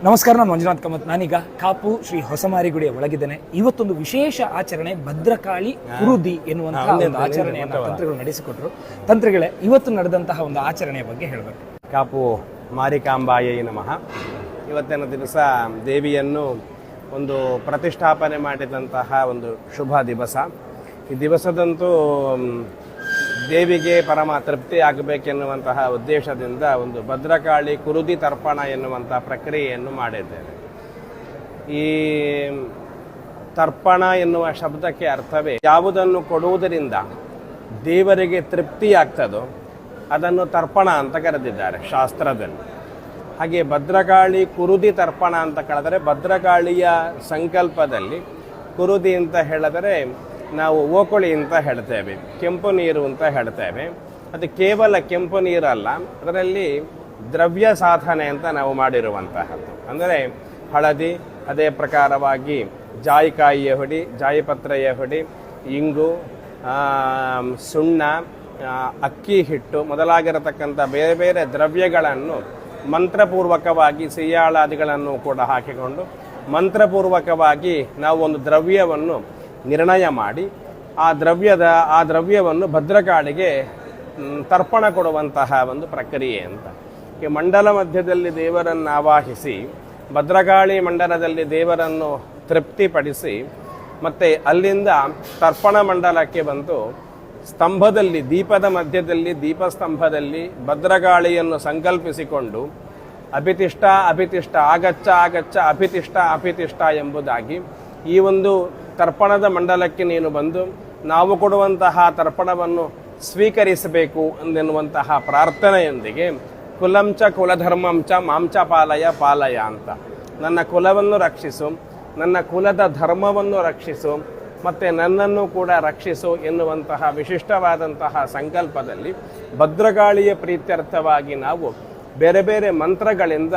ನಮಸ್ಕಾರ, ನಾನು ಮಂಜುನಾಥ್ ಕಾಮತ್. ನಾನೀಗ ಕಾಪು ಶ್ರೀ ಹೊಸಮಾರಿಗುಡಿಯ ಒಳಗಿದ್ದೇನೆ. ಇವತ್ತೊಂದು ವಿಶೇಷ ಆಚರಣೆ ಭದ್ರಕಾಳಿ ಕುರುದಿ ಎನ್ನುವಂತಹ ಒಂದು ಆಚರಣೆಯನ್ನು ತಂತ್ರಿಗಳು ನಡೆಸಿಕೊಟ್ರು. ತಂತ್ರಿಗಳೇ, ಇವತ್ತು ನಡೆದಂತಹ ಒಂದು ಆಚರಣೆಯ ಬಗ್ಗೆ ಹೇಳಬೇಕು. ಕಾಪು ಮಾರಿಕಾಂಬಾಯೈ ನಮಃ. ಇವತ್ತಿನ ದಿವಸ ದೇವಿಯನ್ನು ಒಂದು ಪ್ರತಿಷ್ಠಾಪನೆ ಮಾಡಿದಂತಹ ಒಂದು ಶುಭ ದಿವಸ. ಈ ದಿವಸದಂತೂ ದೇವಿಗೆ ಪರಮ ತೃಪ್ತಿ ಆಗಬೇಕೆನ್ನುವಂತಹ ಉದ್ದೇಶದಿಂದ ಒಂದು ಭದ್ರಕಾಳಿ ಕುರುದಿ ತರ್ಪಣ ಎನ್ನುವಂತಹ ಪ್ರಕ್ರಿಯೆಯನ್ನು ಮಾಡಿದ್ದೇವೆ. ಈ ತರ್ಪಣ ಎನ್ನುವ ಶಬ್ದಕ್ಕೆ ಅರ್ಥವೇ ಯಾವುದನ್ನು ಕೊಡುವುದರಿಂದ ದೇವರಿಗೆ ತೃಪ್ತಿ ಆಗ್ತದೋ ಅದನ್ನು ತರ್ಪಣ ಅಂತ ಕರೆದಿದ್ದಾರೆ ಶಾಸ್ತ್ರದಲ್ಲಿ. ಹಾಗೆ ಭದ್ರಕಾಳಿ ಕುರುದಿ ತರ್ಪಣ ಅಂತ ಕಳೆದರೆ ಭದ್ರಕಾಳಿಯ ಸಂಕಲ್ಪದಲ್ಲಿ ಕುರುದಿ ಅಂತ ಹೇಳಿದರೆ ನಾವು ಓಕೊಳಿ ಅಂತ ಹೇಳ್ತೇವೆ, ಕೆಂಪು ನೀರು ಅಂತ ಹೇಳ್ತೇವೆ. ಅದು ಕೇವಲ ಕೆಂಪು ನೀರಲ್ಲ, ಅದರಲ್ಲಿ ದ್ರವ್ಯ ಸಾಧನೆ ಅಂತ ನಾವು ಮಾಡಿರುವಂತಹದ್ದು. ಅಂದರೆ ಹಳದಿ, ಅದೇ ಪ್ರಕಾರವಾಗಿ ಜಾಯಿಕಾಯಿಯ ಹುಡಿ, ಜಾಯಿಪತ್ರೆಯ ಹುಡಿ, ಇಂಗು, ಸುಣ್ಣ, ಅಕ್ಕಿ ಹಿಟ್ಟು ಮೊದಲಾಗಿರತಕ್ಕಂಥ ಬೇರೆ ಬೇರೆ ದ್ರವ್ಯಗಳನ್ನು ಮಂತ್ರಪೂರ್ವಕವಾಗಿ ಸಿಯಾಳಾದಿಗಳನ್ನು ಕೂಡ ಹಾಕಿಕೊಂಡು ಮಂತ್ರಪೂರ್ವಕವಾಗಿ ನಾವು ಒಂದು ದ್ರವ್ಯವನ್ನು ನಿರ್ಣಯ ಮಾಡಿ ಆ ದ್ರವ್ಯವನ್ನು ಭದ್ರಕಾಳಿಗೆ ತರ್ಪಣ ಕೊಡುವಂತಹ ಒಂದು ಪ್ರಕ್ರಿಯೆ ಅಂತ. ಈ ಮಂಡಲ ಮಧ್ಯದಲ್ಲಿ ದೇವರನ್ನು ಆವಾಹಿಸಿ ಭದ್ರಕಾಳಿ ಮಂಡಲದಲ್ಲಿ ದೇವರನ್ನು ತೃಪ್ತಿಪಡಿಸಿ ಮತ್ತೆ ಅಲ್ಲಿಂದ ತರ್ಪಣ ಮಂಡಲಕ್ಕೆ ಬಂದು ಸ್ತಂಭದಲ್ಲಿ, ದೀಪದ ಮಧ್ಯದಲ್ಲಿ, ದೀಪಸ್ತಂಭದಲ್ಲಿ ಭದ್ರಕಾಳಿಯನ್ನು ಸಂಕಲ್ಪಿಸಿಕೊಂಡು ಅಭಿತಿಷ್ಠ ಅಭಿತಿಷ್ಠ ಆಗಚ್ಚ ಆಗಚ್ಚ ಅಭಿತಿಷ್ಠ ಅಭಿತಿಷ್ಠ ಎಂಬುದಾಗಿ ಈ ಒಂದು ತರ್ಪಣದ ಮಂಡಲಕ್ಕೆ ನೀನು ಬಂದು ನಾವು ಕೊಡುವಂತಹ ತರ್ಪಣವನ್ನು ಸ್ವೀಕರಿಸಬೇಕು ಎಂದೆನ್ನುವಂತಹ ಪ್ರಾರ್ಥನೆಯೊಂದಿಗೆ ಕುಲಂಚ ಕುಲಧರ್ಮಂಚ ಮಾಂಚ ಪಾಲಯ ಪಾಲಯ ಅಂತ, ನನ್ನ ಕುಲವನ್ನು ರಕ್ಷಿಸು, ನನ್ನ ಕುಲದ ಧರ್ಮವನ್ನು ರಕ್ಷಿಸು, ಮತ್ತು ನನ್ನನ್ನು ಕೂಡ ರಕ್ಷಿಸು ಎನ್ನುವಂತಹ ವಿಶಿಷ್ಟವಾದಂತಹ ಸಂಕಲ್ಪದಲ್ಲಿ ಭದ್ರಕಾಳಿಯ ಪ್ರೀತ್ಯರ್ಥವಾಗಿ ನಾವು ಬೇರೆ ಬೇರೆ ಮಂತ್ರಗಳಿಂದ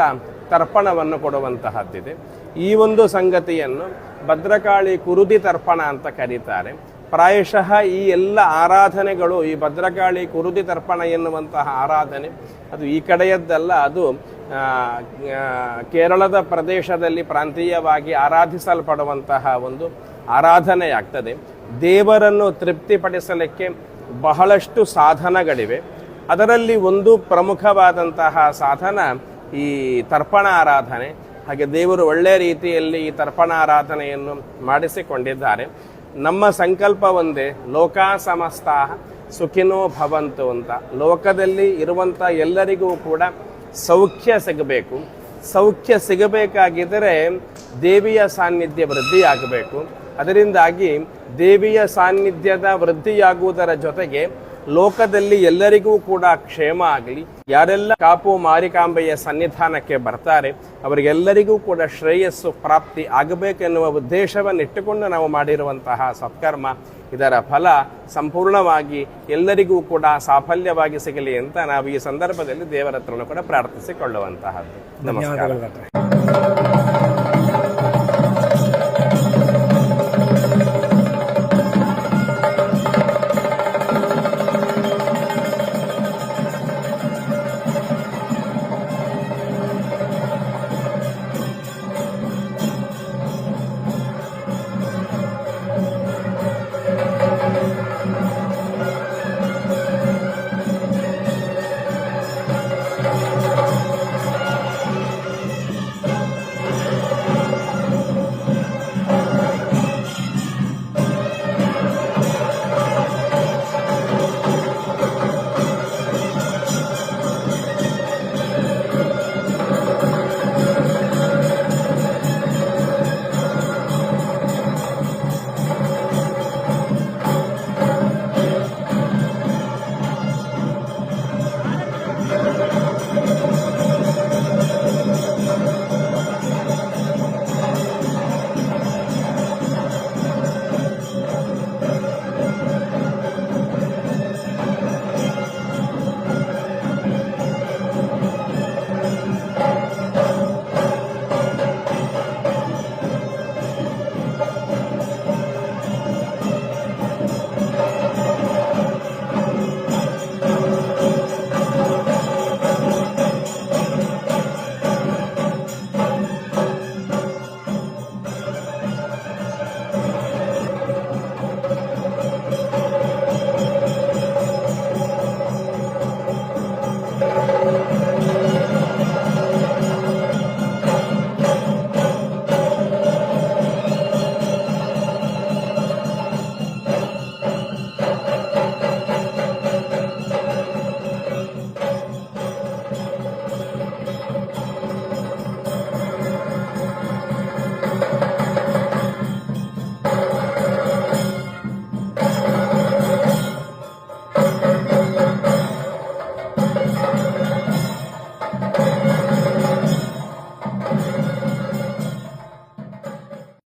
ತರ್ಪಣವನ್ನು ಕೊಡುವಂತಹದ್ದಿದೆ. ಈ ಒಂದು ಸಂಗತಿಯನ್ನು ಭದ್ರಕಾಳಿ ಕುರುದಿ ತರ್ಪಣ ಅಂತ ಕರೀತಾರೆ. ಪ್ರಾಯಶಃ ಈ ಎಲ್ಲ ಆರಾಧನೆಗಳು, ಈ ಭದ್ರಕಾಳಿ ಕುರುದಿ ತರ್ಪಣ ಎನ್ನುವಂತಹ ಆರಾಧನೆ ಅದು ಈ ಕಡೆಯದ್ದಲ್ಲ, ಅದು ಕೇರಳದ ಪ್ರದೇಶದಲ್ಲಿ ಪ್ರಾಂತೀಯವಾಗಿ ಆರಾಧಿಸಲ್ಪಡುವಂತಹ ಒಂದು ಆರಾಧನೆಯಾಗ್ತದೆ. ದೇವರನ್ನು ತೃಪ್ತಿಪಡಿಸಲಿಕ್ಕೆ ಬಹಳಷ್ಟು ಸಾಧನಗಳಿವೆ. ಅದರಲ್ಲಿ ಒಂದು ಪ್ರಮುಖವಾದಂತಹ ಸಾಧನ ಈ ತರ್ಪಣ ಆರಾಧನೆ. ಹಾಗೆ ದೇವರು ಒಳ್ಳೆಯ ರೀತಿಯಲ್ಲಿ ಈ ತರ್ಪಣ ಆರಾಧನೆಯನ್ನು ಮಾಡಿಸಿಕೊಂಡಿದ್ದಾರೆ. ನಮ್ಮ ಸಂಕಲ್ಪ ಒಂದೇ, ಲೋಕಾ ಸಮಸ್ತಾ ಸುಖಿನೋ ಭವಂತು ಅಂತ. ಲೋಕದಲ್ಲಿ ಇರುವಂಥ ಎಲ್ಲರಿಗೂ ಕೂಡ ಸೌಖ್ಯ ಸಿಗಬೇಕು. ಸೌಖ್ಯ ಸಿಗಬೇಕಾಗಿದ್ದರೆ ದೇವಿಯ ಸಾನ್ನಿಧ್ಯ ವೃದ್ಧಿಯಾಗಬೇಕು. ಅದರಿಂದಾಗಿ ದೇವಿಯ ಸಾನ್ನಿಧ್ಯದ ವೃದ್ಧಿಯಾಗುವುದರ ಜೊತೆಗೆ ಲೋಕದಲ್ಲಿ ಎಲ್ಲರಿಗೂ ಕೂಡ ಕ್ಷೇಮ ಆಗಲಿ. ಯಾರೆಲ್ಲ ಕಾಪು ಮಾರಿಕಾಂಬೆಯ ಸನ್ನಿಧಾನಕ್ಕೆ ಬರ್ತಾರೆ ಅವರಿಗೆಲ್ಲರಿಗೂ ಕೂಡ ಶ್ರೇಯಸ್ಸು ಪ್ರಾಪ್ತಿ ಆಗಬೇಕೆನ್ನುವ ಉದ್ದೇಶವನ್ನು ಇಟ್ಟುಕೊಂಡು ನಾವು ಮಾಡಿರುವಂತಹ ಸತ್ಕರ್ಮ. ಇದರ ಫಲ ಸಂಪೂರ್ಣವಾಗಿ ಎಲ್ಲರಿಗೂ ಕೂಡ ಸಾಫಲ್ಯವಾಗಿ ಸಿಗಲಿ ಅಂತ ನಾವು ಈ ಸಂದರ್ಭದಲ್ಲಿ ದೇವರ ಹತ್ರನೂ ಕೂಡ ಪ್ರಾರ್ಥಿಸಿಕೊಳ್ಳುವಂತಹದ್ದು. ನಮಸ್ಕಾರ.